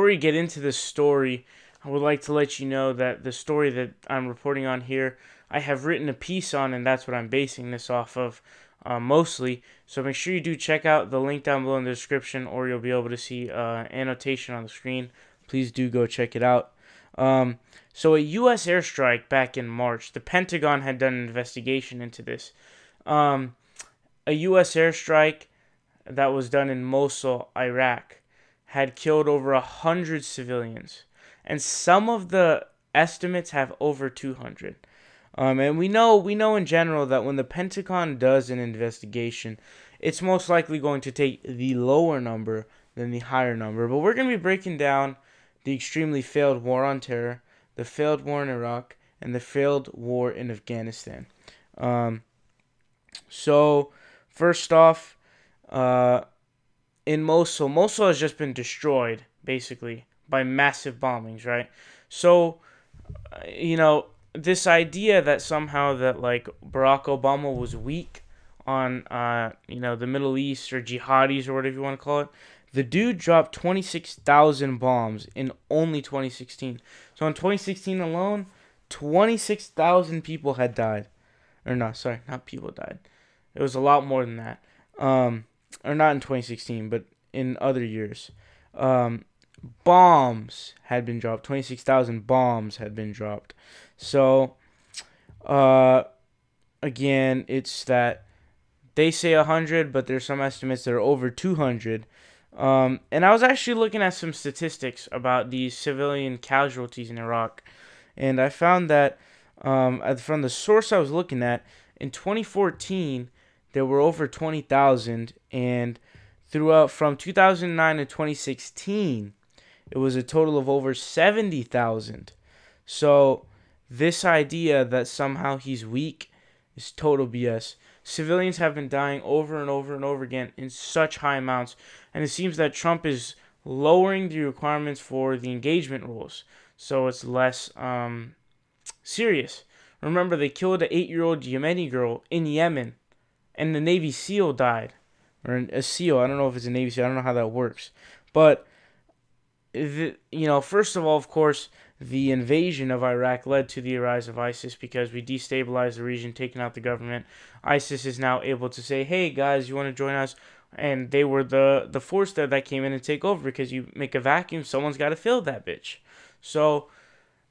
we get into the story, I would like to let you know that the story that I'm reporting on here, I have written a piece on, and that's what I'm basing this off of, mostly. So make sure you do check out the link down below in the description, or you'll be able to see annotation on the screen. Please do go check it out. So a U.S. airstrike back in March, the Pentagon had done an investigation into this. A U.S. airstrike that was done in Mosul, Iraq, had killed over 100 civilians, and some of the estimates have over 200. And we know in general that when the Pentagon does an investigation, it's most likely going to take the lower number than the higher number. But we're going to be breaking down the extremely failed war on terror, the failed war in Iraq, and the failed war in Afghanistan. So first off, in Mosul, Mosul has just been destroyed, basically, by massive bombings, right? So, this idea that somehow that, like, Barack Obama was weak on, the Middle East or jihadis or whatever you want to call it, the dude dropped 26,000 bombs in only 2016. So in 2016 alone, 26,000 people had died. Or no, sorry, not people died. It was a lot more than that. Or not in 2016, but in other years. Bombs had been dropped. 26,000 bombs had been dropped. So, again, it's that they say 100, but there's some estimates that are over 200. And I was actually looking at some statistics about these civilian casualties in Iraq. And I found that from the source I was looking at, in 2014, there were over 20,000, and throughout from 2009 to 2016, it was a total of over 70,000. So this idea that somehow he's weak is total BS. Civilians have been dying over and over and over again in such high amounts, and it seems that Trump is lowering the requirements for the engagement rules, so it's less serious. Remember, they killed an 8-year-old Yemeni girl in Yemen, and the Navy SEAL died. Or a SEAL. I don't know if it's a Navy SEAL. I don't know how that works. But, first of all, of course, the invasion of Iraq led to the rise of ISIS because we destabilized the region, taking out the government. ISIS is now able to say, hey, guys, you want to join us? And they were the force there that came in and take over, because you make a vacuum, someone's got to fill that bitch. So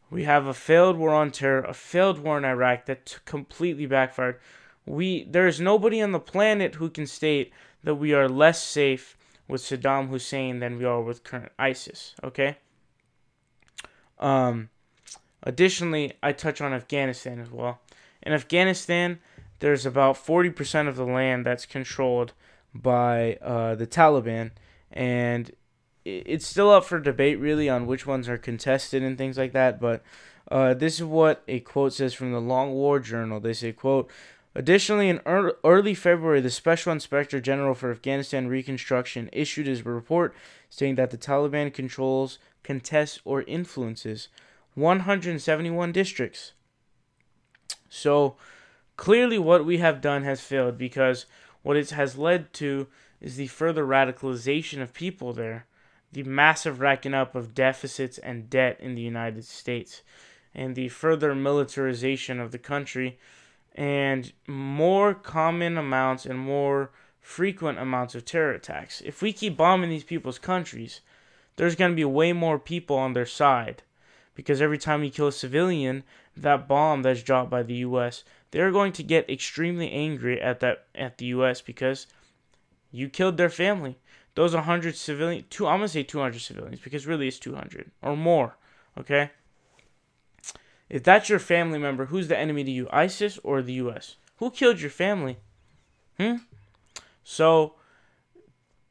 we have a failed war on terror, a failed war in Iraq that completely backfired. There is nobody on the planet who can state that we are less safe with Saddam Hussein than we are with current ISIS, okay? Additionally, I touch on Afghanistan as well. In Afghanistan, there's about 40% of the land that's controlled by the Taliban, and it's still up for debate, really, on which ones are contested and things like that, but this is what a quote says from the Long War Journal. They say, quote, additionally, in early February, the Special Inspector General for Afghanistan Reconstruction issued his report stating that the Taliban contests, or influences 171 districts. So, clearly what we have done has failed, because what it has led to is the further radicalization of people there, the massive racking up of deficits and debt in the United States, and the further militarization of the country, and more common amounts and more frequent amounts of terror attacks. If we keep bombing these people's countries, there's going to be way more people on their side, because every time you kill a civilian, that bomb that's dropped by the U.S., they're going to get extremely angry at the U.S. because you killed their family. Those 100 civilians, I'm going to say 200 civilians, because really it's 200 or more, okay? If that's your family member, who's the enemy to you, ISIS or the U.S.? Who killed your family? So,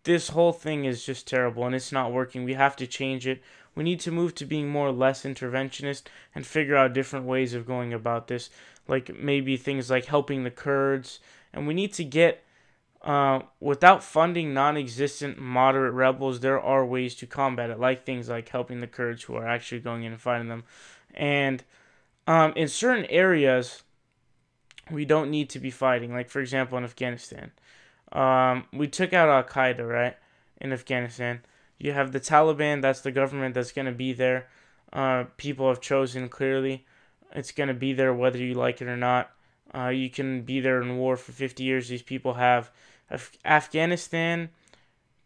this whole thing is just terrible, and it's not working. We have to change it. We need to move to being more or less interventionist and figure out different ways of going about this, like maybe things like helping the Kurds. And we need to get, without funding non-existent moderate rebels, there are ways to combat it, like things like helping the Kurds who are actually going in and fighting them. And in certain areas, we don't need to be fighting. Like, for example, in Afghanistan. We took out Al-Qaeda, right, in Afghanistan. You have the Taliban, that's the government that's going to be there. People have chosen clearly. It's going to be there whether you like it or not. You can be there in war for 50 years. These people have. Afghanistan,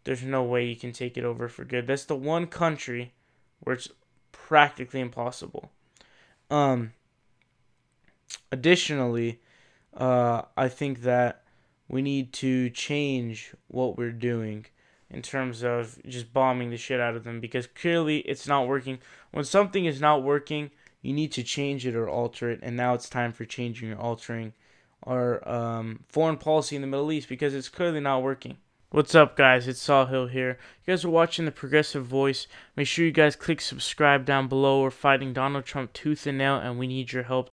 there's no way you can take it over for good. That's the one country where it's practically impossible. Additionally, I think that we need to change what we're doing in terms of just bombing the shit out of them, because clearly it's not working. When something is not working, you need to change it or alter it, and now it's time for changing or altering our foreign policy in the Middle East, because it's clearly not working. What's up, guys? It's Sahil here. You guys are watching The Progressive Voice. Make sure you guys click subscribe down below. We're fighting Donald Trump tooth and nail, and we need your help.